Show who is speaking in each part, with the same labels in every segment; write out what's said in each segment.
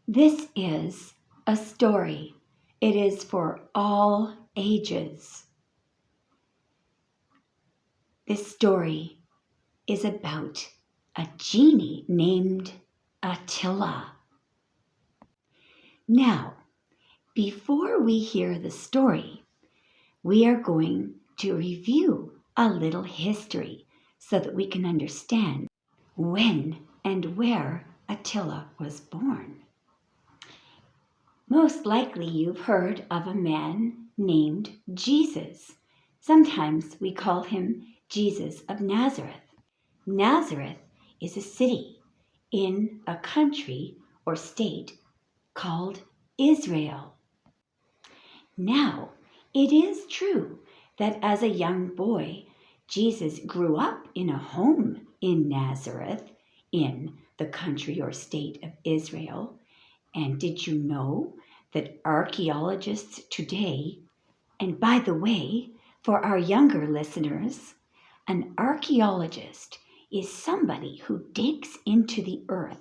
Speaker 1: This is a story. It is for all ages. This story is about a genie named Attila. Now, before we hear the story, we are going to review a little history so that we can understand when and where Attila was born. Most likely you've heard of a man named Jesus. Sometimes we call him Jesus of Nazareth. Nazareth is a city in a country or state called Israel. Now, it is true that as a young boy, Jesus grew up in a home in Nazareth, in the country or state of Israel. And did you know that archaeologists today, and by the way, for our younger listeners, an archaeologist is somebody who digs into the earth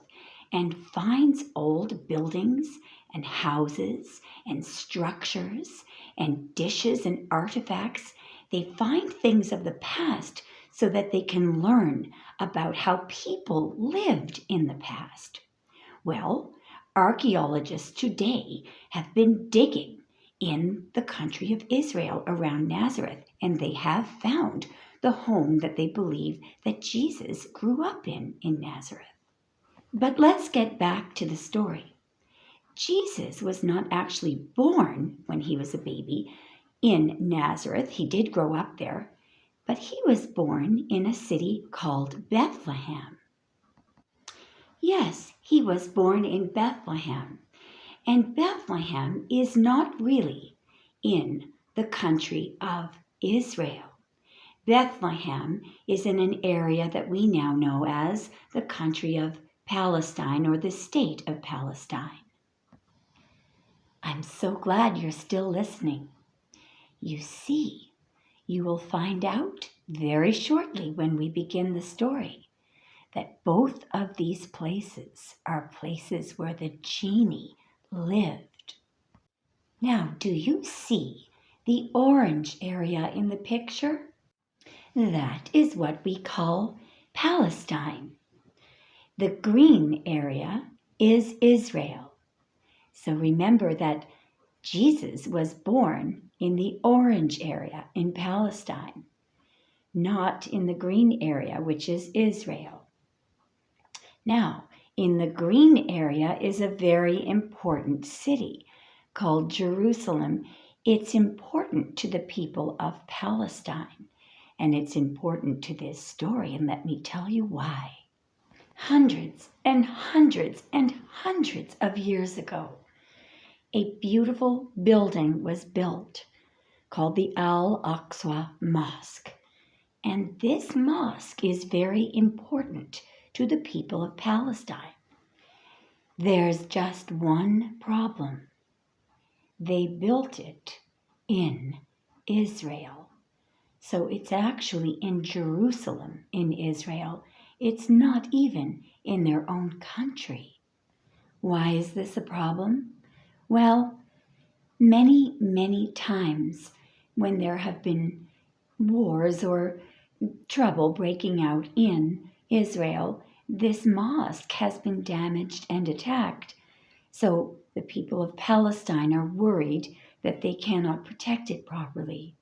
Speaker 1: and finds old buildings and houses and structures and dishes and artifacts. They find things of the past so that they can learn about how people lived in the past. Well, archaeologists today have been digging in the country of Israel around Nazareth, and they have found the home that they believe that Jesus grew up in Nazareth. But let's get back to the story. Jesus was not actually born when he was a baby in Nazareth. He did grow up there, but he was born in a city called Bethlehem. Yes, he was born in Bethlehem. And Bethlehem is not really in the country of Israel. Bethlehem is in an area that we now know as the country of Palestine or the state of Palestine. I'm so glad you're still listening. You see, you will find out very shortly when we begin the story that both of these places are places where the genie lived. Now, do you see the orange area in the picture? That is what we call Palestine. The green area is Israel. So remember that Jesus was born in the orange area in Palestine, not in the green area, which is Israel. Now, in the green area is a very important city called Jerusalem. It's important to the people of Palestine, and it's important to this story, and let me tell you why. Hundreds and hundreds and hundreds of years ago, a beautiful building was built called the Al-Aqsa Mosque. And this mosque is very important to the people of Palestine. There's just one problem. They built it in Israel. So it's actually in Jerusalem in Israel. It's not even in their own country. Why is this a problem? Well, many, many times when there have been wars or trouble breaking out in Israel, this mosque has been damaged and attacked. So the people of Palestine are worried that they cannot protect it properly.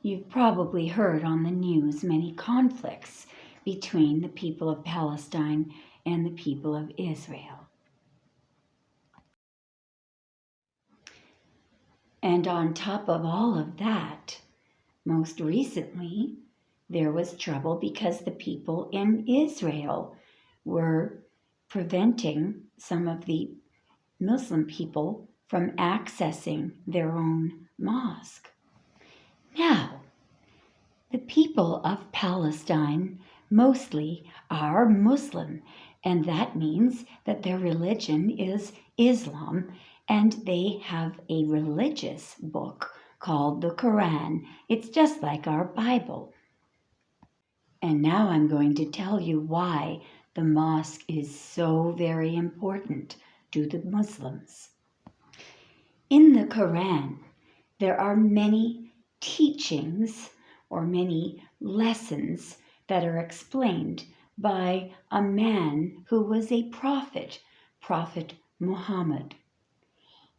Speaker 1: You've probably heard on the news many conflicts between the people of Palestine and the people of Israel. And on top of all of that, most recently, there was trouble because the people in Israel were preventing some of the Muslim people from accessing their own mosque. Now, the people of Palestine mostly are Muslim, and that means that their religion is Islam, and they have a religious book called the Quran. It's just like our Bible. And now I'm going to tell you why the mosque is so very important do the Muslims. In the Quran, there are many teachings or many lessons that are explained by a man who was a prophet, Prophet Muhammad.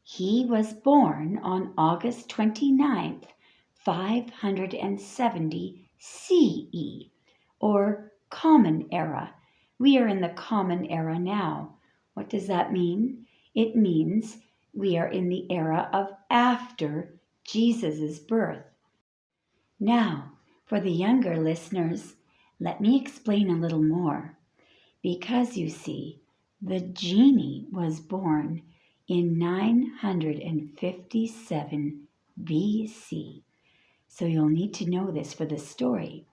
Speaker 1: He was born on August 29th, 570 CE, or Common Era. We are in the Common Era now. What does that mean? It means we are in the era of after Jesus' birth. Now, for the younger listeners, let me explain a little more. Because you see, the genie was born in 957 BC. So you'll need to know this for the story.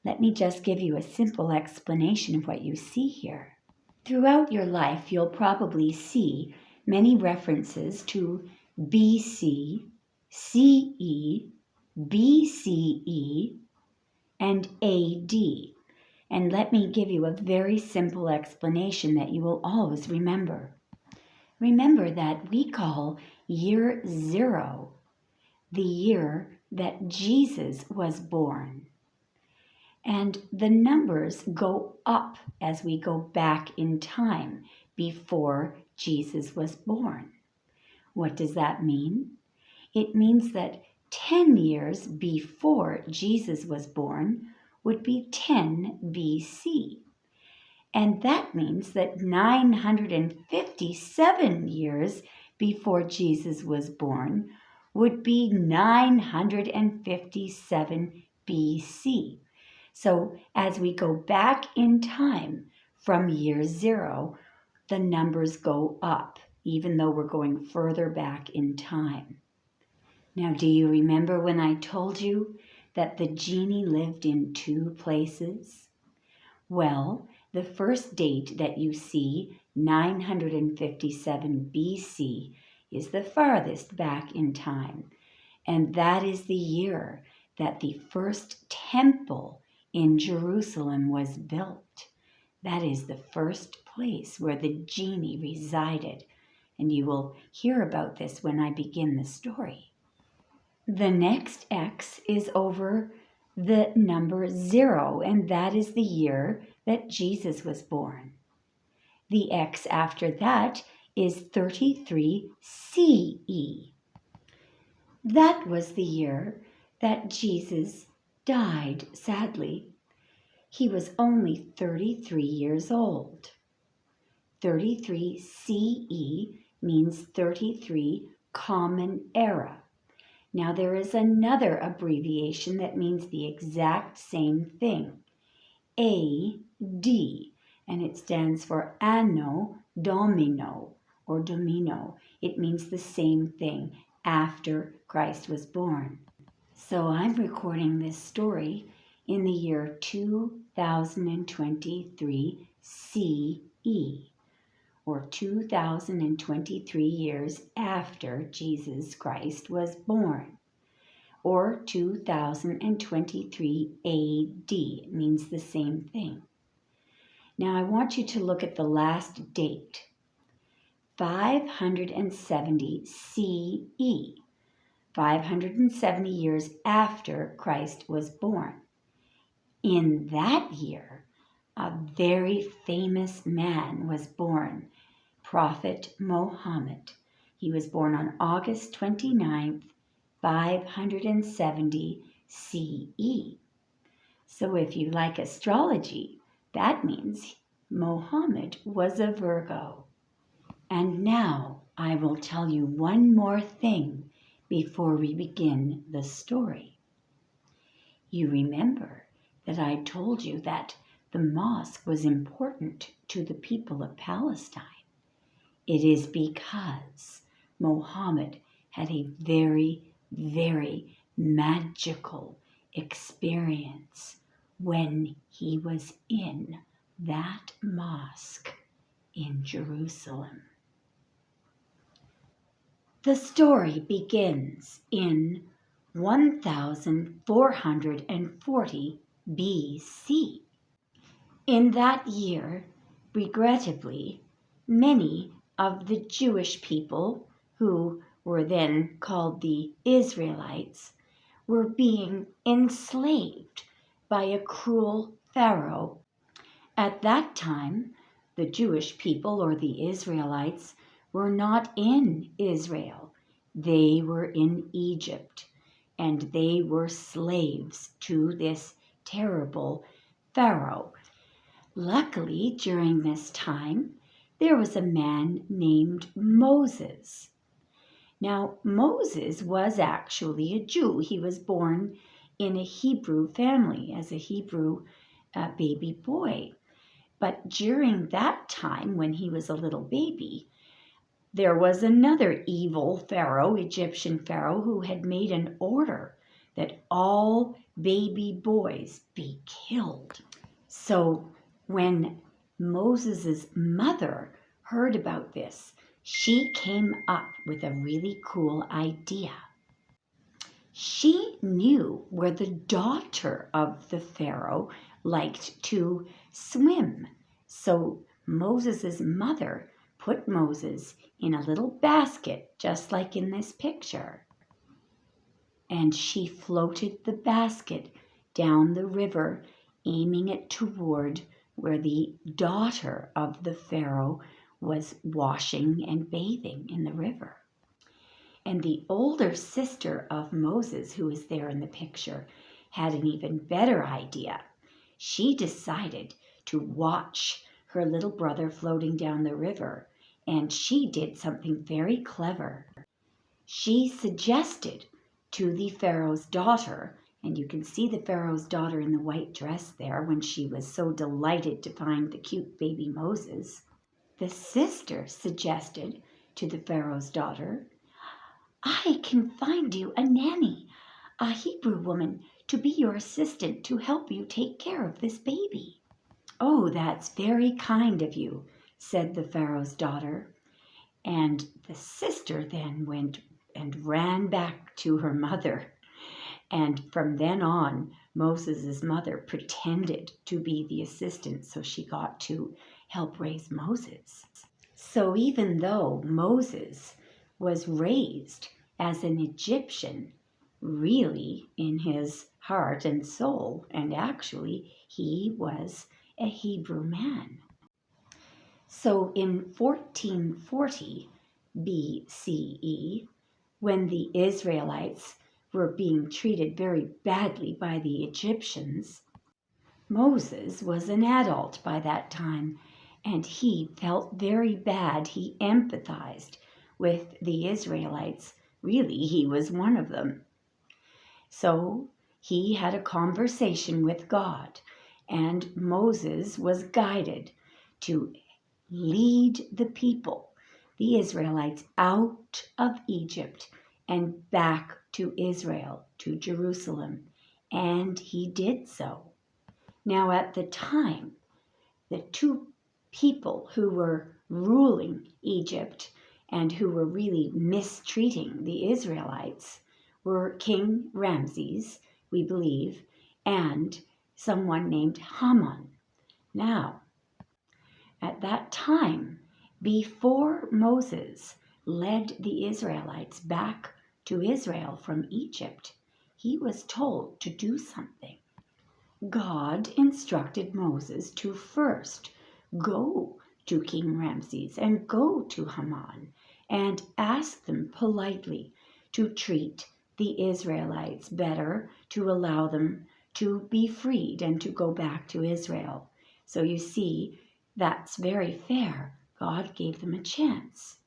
Speaker 1: Let me just give you a simple explanation of what you see here. Throughout your life, you'll probably see many references to BC, CE, BCE, and AD. And let me give you a very simple explanation that you will always remember. Remember that we call year 0 the year that Jesus was born. And the numbers go up as we go back in time before Jesus was born. What does that mean? It means that 10 years before Jesus was born would be 10 BC. And that means that 957 years before Jesus was born would be 957 BC. So as we go back in time from year 0, the numbers go up, even though we're going further back in time. Now, do you remember when I told you that the genie lived in 2 places? Well, the first date that you see, 957 BC, is the farthest back in time. And that is the year that the first temple in Jerusalem was built. That is the first place where the genie resided. And you will hear about this when I begin the story. The next X is over the number 0, and that is the year that Jesus was born. The X after that is 33 CE. That was the year that Jesus died, sadly. He was only 33 years old. 33 CE means 33 Common Era. Now there is another abbreviation that means the exact same thing, AD, and it stands for Anno Domino or Domino. It means the same thing, after Christ was born. So I'm recording this story in the year 2023 CE, or 2023 years after Jesus Christ was born, or 2023 AD. It means the same thing. Now I want you to look at the last date, 570 CE, 570 years after Christ was born. In that year, a very famous man was born, Prophet Muhammad. He was born on August 29th, 570 CE. So if you like astrology, that means Muhammad was a Virgo. And now I will tell you one more thing before we begin the story. You remember that I told you that the mosque was important to the people of Palestine. It is because Muhammad had a very, very magical experience when he was in that mosque in Jerusalem. The story begins in 1440 BC. In that year, regrettably, many of the Jewish people, who were then called the Israelites, were being enslaved by a cruel Pharaoh. At that time, the Jewish people, or the Israelites, were not in Israel. They were in Egypt, and they were slaves to this terrible Pharaoh. Luckily, during this time, there was a man named Moses. Now, Moses was actually a Jew. He was born in a Hebrew family as a Hebrew baby boy. But during that time, when he was a little baby, there was another evil Pharaoh, Egyptian Pharaoh, who had made an order that all baby boys be killed. So when Moses' mother heard about this, she came up with a really cool idea. She knew where the daughter of the Pharaoh liked to swim. So Moses' mother put Moses in a little basket, just like in this picture. And she floated the basket down the river, aiming it toward where the daughter of the Pharaoh was washing and bathing in the river. And the older sister of Moses, who is there in the picture, had an even better idea. She decided to watch her little brother floating down the river, and she did something very clever. She suggested to the Pharaoh's daughter, and you can see the Pharaoh's daughter in the white dress there when she was so delighted to find the cute baby Moses. The sister suggested to the Pharaoh's daughter, "I can find you a nanny, a Hebrew woman, to be your assistant to help you take care of this baby." "Oh, that's very kind of you," said the Pharaoh's daughter. And the sister then went and ran back to her mother. And from then on, Moses' mother pretended to be the assistant so she got to help raise Moses. So even though Moses was raised as an Egyptian, really in his heart and soul, and actually he was a Hebrew man. So in 1440 BCE, when the Israelites were being treated very badly by the Egyptians, Moses was an adult by that time, and he felt very bad. He empathized with the Israelites. Really, he was one of them. So he had a conversation with God, and Moses was guided to lead the people, the Israelites, out of Egypt and back to Israel, to Jerusalem. And he did so. Now, at the time, the two people who were ruling Egypt and who were really mistreating the Israelites were King Ramses, we believe, and someone named Haman. Now, at that time, before Moses led the Israelites back to Israel from Egypt, he was told to do something. God instructed Moses to first go to King Ramses and go to Haman and ask them politely to treat the Israelites better, to allow them to be freed and to go back to Israel. So you see, that's very fair. God gave them a chance.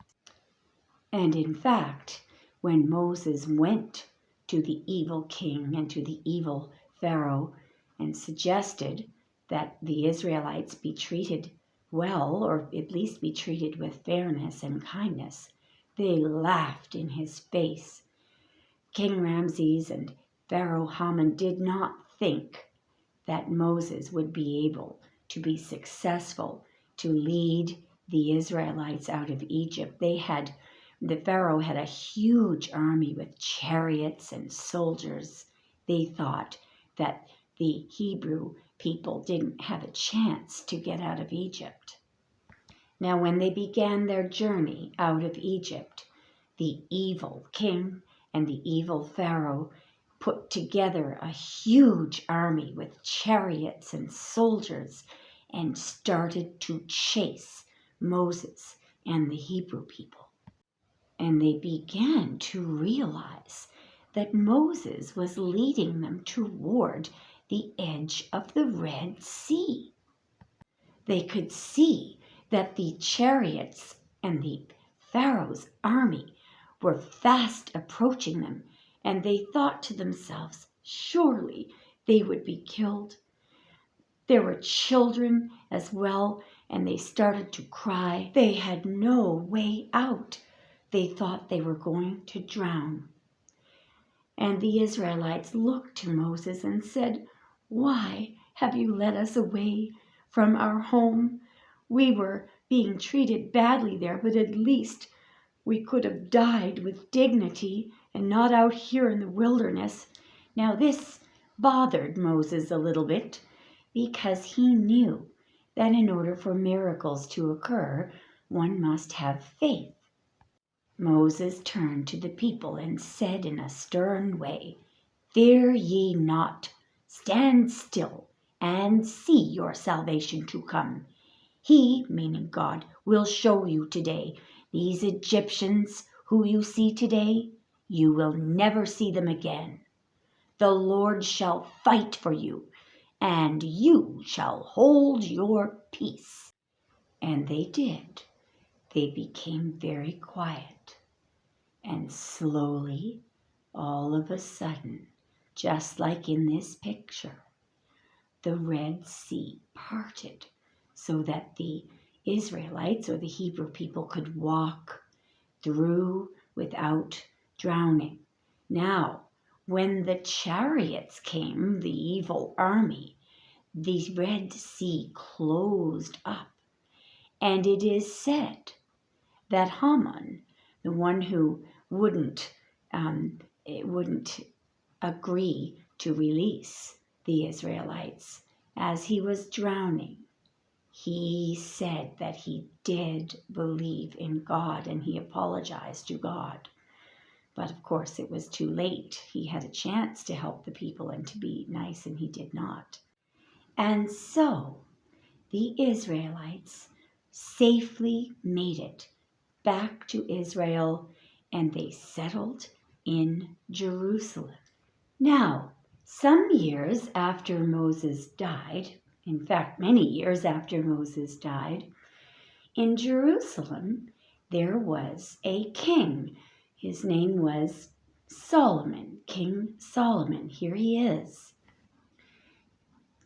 Speaker 1: And in fact, when Moses went to the evil king and to the evil Pharaoh and suggested that the Israelites be treated well, or at least be treated with fairness and kindness, they laughed in his face. King Ramses and Pharaoh Haman did not think that Moses would be able to be successful to lead the Israelites out of Egypt. The Pharaoh had a huge army with chariots and soldiers. They thought that the Hebrew people didn't have a chance to get out of Egypt. Now when they began their journey out of Egypt, the evil king and the evil Pharaoh put together a huge army with chariots and soldiers and started to chase Moses and the Hebrew people. And they began to realize that Moses was leading them toward the edge of the Red Sea. They could see that the chariots and the Pharaoh's army were fast approaching them, and they thought to themselves, surely they would be killed. There were children as well, and they started to cry. They had no way out. They thought they were going to drown. And the Israelites looked to Moses and said, "Why have you led us away from our home? We were being treated badly there, but at least we could have died with dignity and not out here in the wilderness." Now this bothered Moses a little bit because he knew that in order for miracles to occur, one must have faith. Moses turned to the people and said in a stern way, "Fear ye not, stand still and see your salvation to come. He," meaning God, "will show you today. These Egyptians who you see today, you will never see them again. The Lord shall fight for you, and you shall hold your peace." And they did. They became very quiet. And slowly, all of a sudden, just like in this picture, the Red Sea parted so that the Israelites or the Hebrew people could walk through without drowning. Now, when the chariots came, the evil army, the Red Sea closed up. And it is said that Haman, the one who wouldn't agree to release the Israelites as he was drowning, he said that he did believe in God and he apologized to God. But of course it was too late. He had a chance to help the people and to be nice, and he did not. And so the Israelites safely made it back to Israel, and they settled in Jerusalem. Now, some years after Moses died, in fact, many years after Moses died, in Jerusalem there was a king. His name was Solomon, King Solomon. Here he is.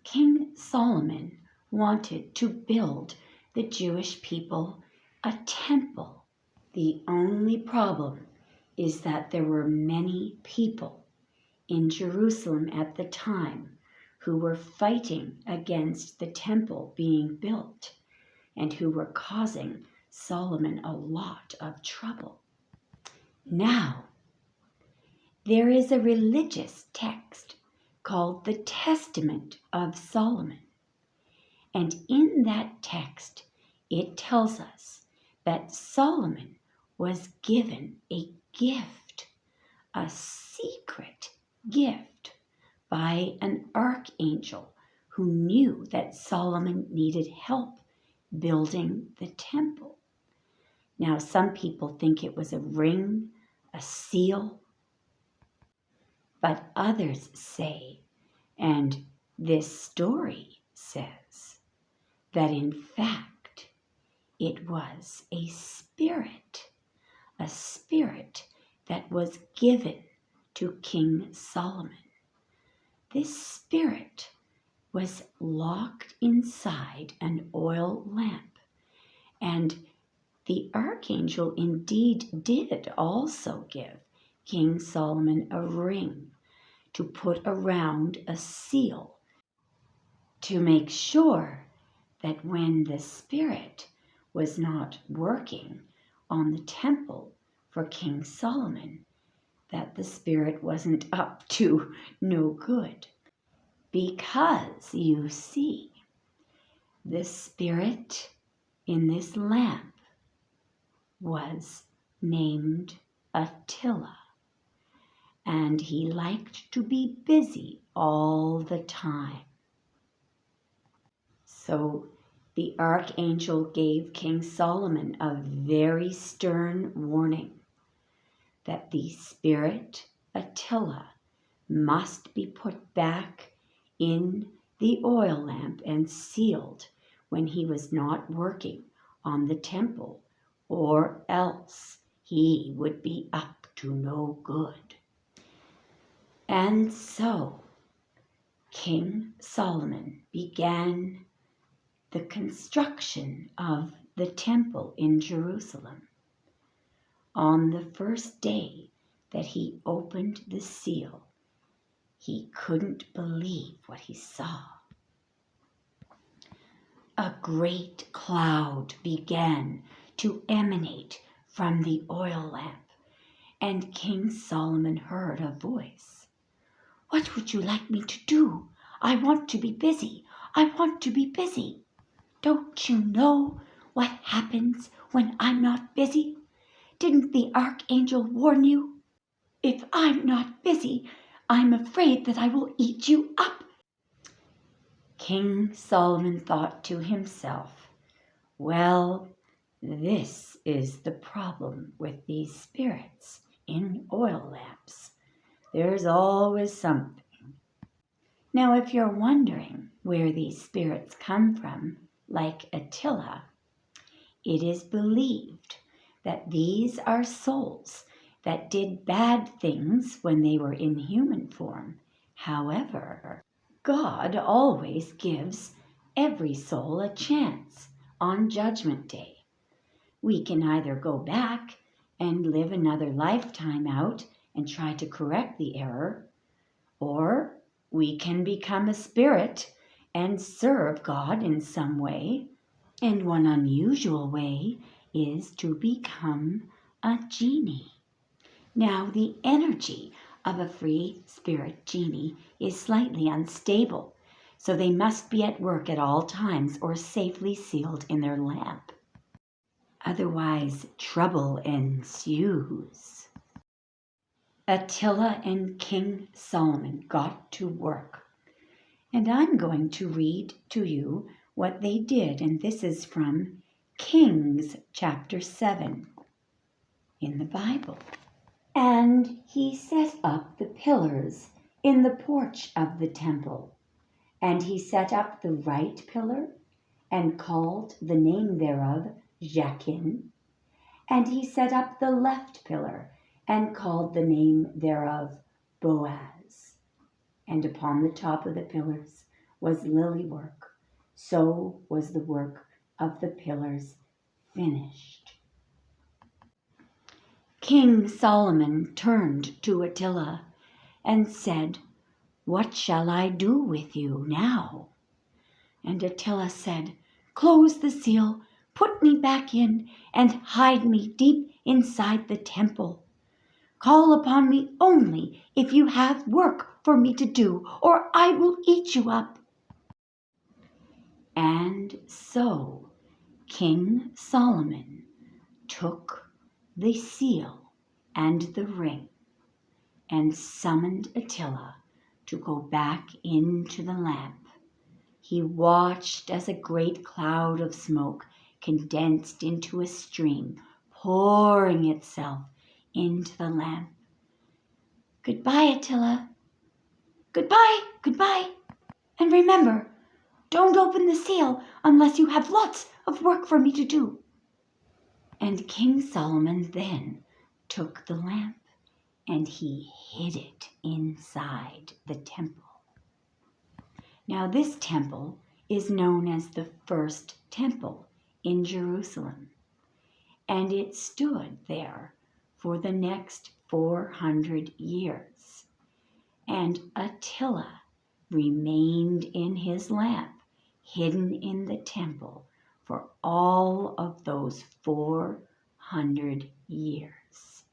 Speaker 1: King Solomon wanted to build the Jewish people a temple. The only problem is that there were many people in Jerusalem at the time who were fighting against the temple being built and who were causing Solomon a lot of trouble. Now, there is a religious text called the Testament of Solomon. And in that text, it tells us that Solomon was given a gift, a secret gift, by an archangel who knew that Solomon needed help building the temple. Now, some people think it was a ring, a seal, but others say, and this story says, that in fact it was a spirit that was given to King Solomon. This spirit was locked inside an oil lamp, and the archangel indeed did also give King Solomon a ring to put around a seal to make sure that when the spirit was not working on the temple for King Solomon, that the spirit wasn't up to no good. Because, you see, the spirit in this lamp was named Attila, and he liked to be busy all the time. So the archangel gave King Solomon a very stern warning that the spirit Attila must be put back in the oil lamp and sealed when he was not working on the temple, or else he would be up to no good. And so King Solomon began the construction of the temple in Jerusalem. On the first day that he opened the seal, he couldn't believe what he saw. A great cloud began to emanate from the oil lamp, and King Solomon heard a voice. "What would you like me to do? I want to be busy. I want to be busy. Don't you know what happens when I'm not busy? Didn't the archangel warn you? If I'm not busy, I'm afraid that I will eat you up." King Solomon thought to himself, well, this is the problem with these spirits in oil lamps. There's always something. Now, if you're wondering where these spirits come from, like Attila, it is believed that these are souls that did bad things when they were in human form. However, God always gives every soul a chance on Judgment Day. We can either go back and live another lifetime out and try to correct the error, or we can become a spirit and serve God in some way. And one unusual way is to become a genie. Now, the energy of a free spirit genie is slightly unstable, so they must be at work at all times or safely sealed in their lamp. Otherwise, trouble ensues. Attila and King Solomon got to work, and I'm going to read to you what they did, and this is from Kings chapter 7 in the Bible. "And he set up the pillars in the porch of the temple, and he set up the right pillar, and called the name thereof Jachin, and he set up the left pillar, and called the name thereof Boaz. And upon the top of the pillars was lily work, so was the work of the pillars finished." King Solomon turned to Attila and said, "What shall I do with you now?" And Attila said, "Close the seal, put me back in, and hide me deep inside the temple. Call upon me only if you have work for me to do, or I will eat you up." And so King Solomon took the seal and the ring and summoned Attila to go back into the lamp. He watched as a great cloud of smoke condensed into a stream, pouring itself into the lamp. "Goodbye, Attila. Goodbye, goodbye. And remember, don't open the seal unless you have lots of work for me to do." And King Solomon then took the lamp and he hid it inside the temple. Now, this temple is known as the first temple in Jerusalem, and it stood there for the next 400 years. And Attila remained in his lamp, hidden in the temple, for all of those 400 years,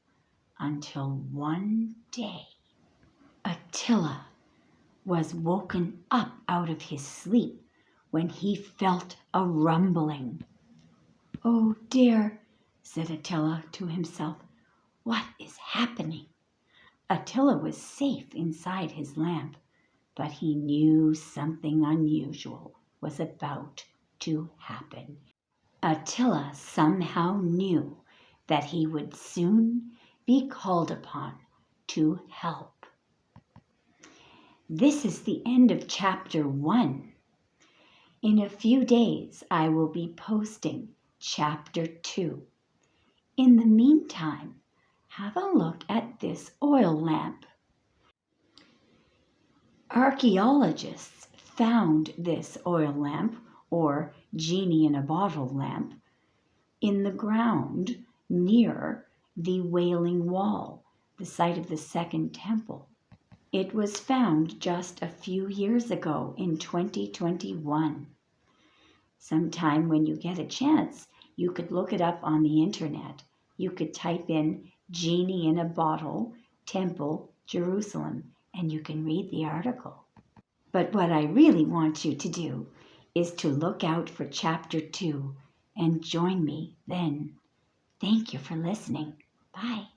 Speaker 1: until one day Attila was woken up out of his sleep when he felt a rumbling. "Oh dear," said Attila to himself, "what is happening?" Attila was safe inside his lamp, but he knew something unusual was about to happen. Attila somehow knew that he would soon be called upon to help. This is the end of chapter 1. In a few days, I will be posting chapter 2. In the meantime, have a look at this oil lamp. Archaeologists found this oil lamp, or genie in a bottle lamp, in the ground near the Wailing Wall, the site of the Second Temple. It was found just a few years ago in 2021. Sometime when you get a chance, you could look it up on the internet. You could type in Genie in a Bottle, Temple, Jerusalem, and you can read the article. But what I really want you to do is to look out for chapter 2 and join me then. Thank you for listening. Bye.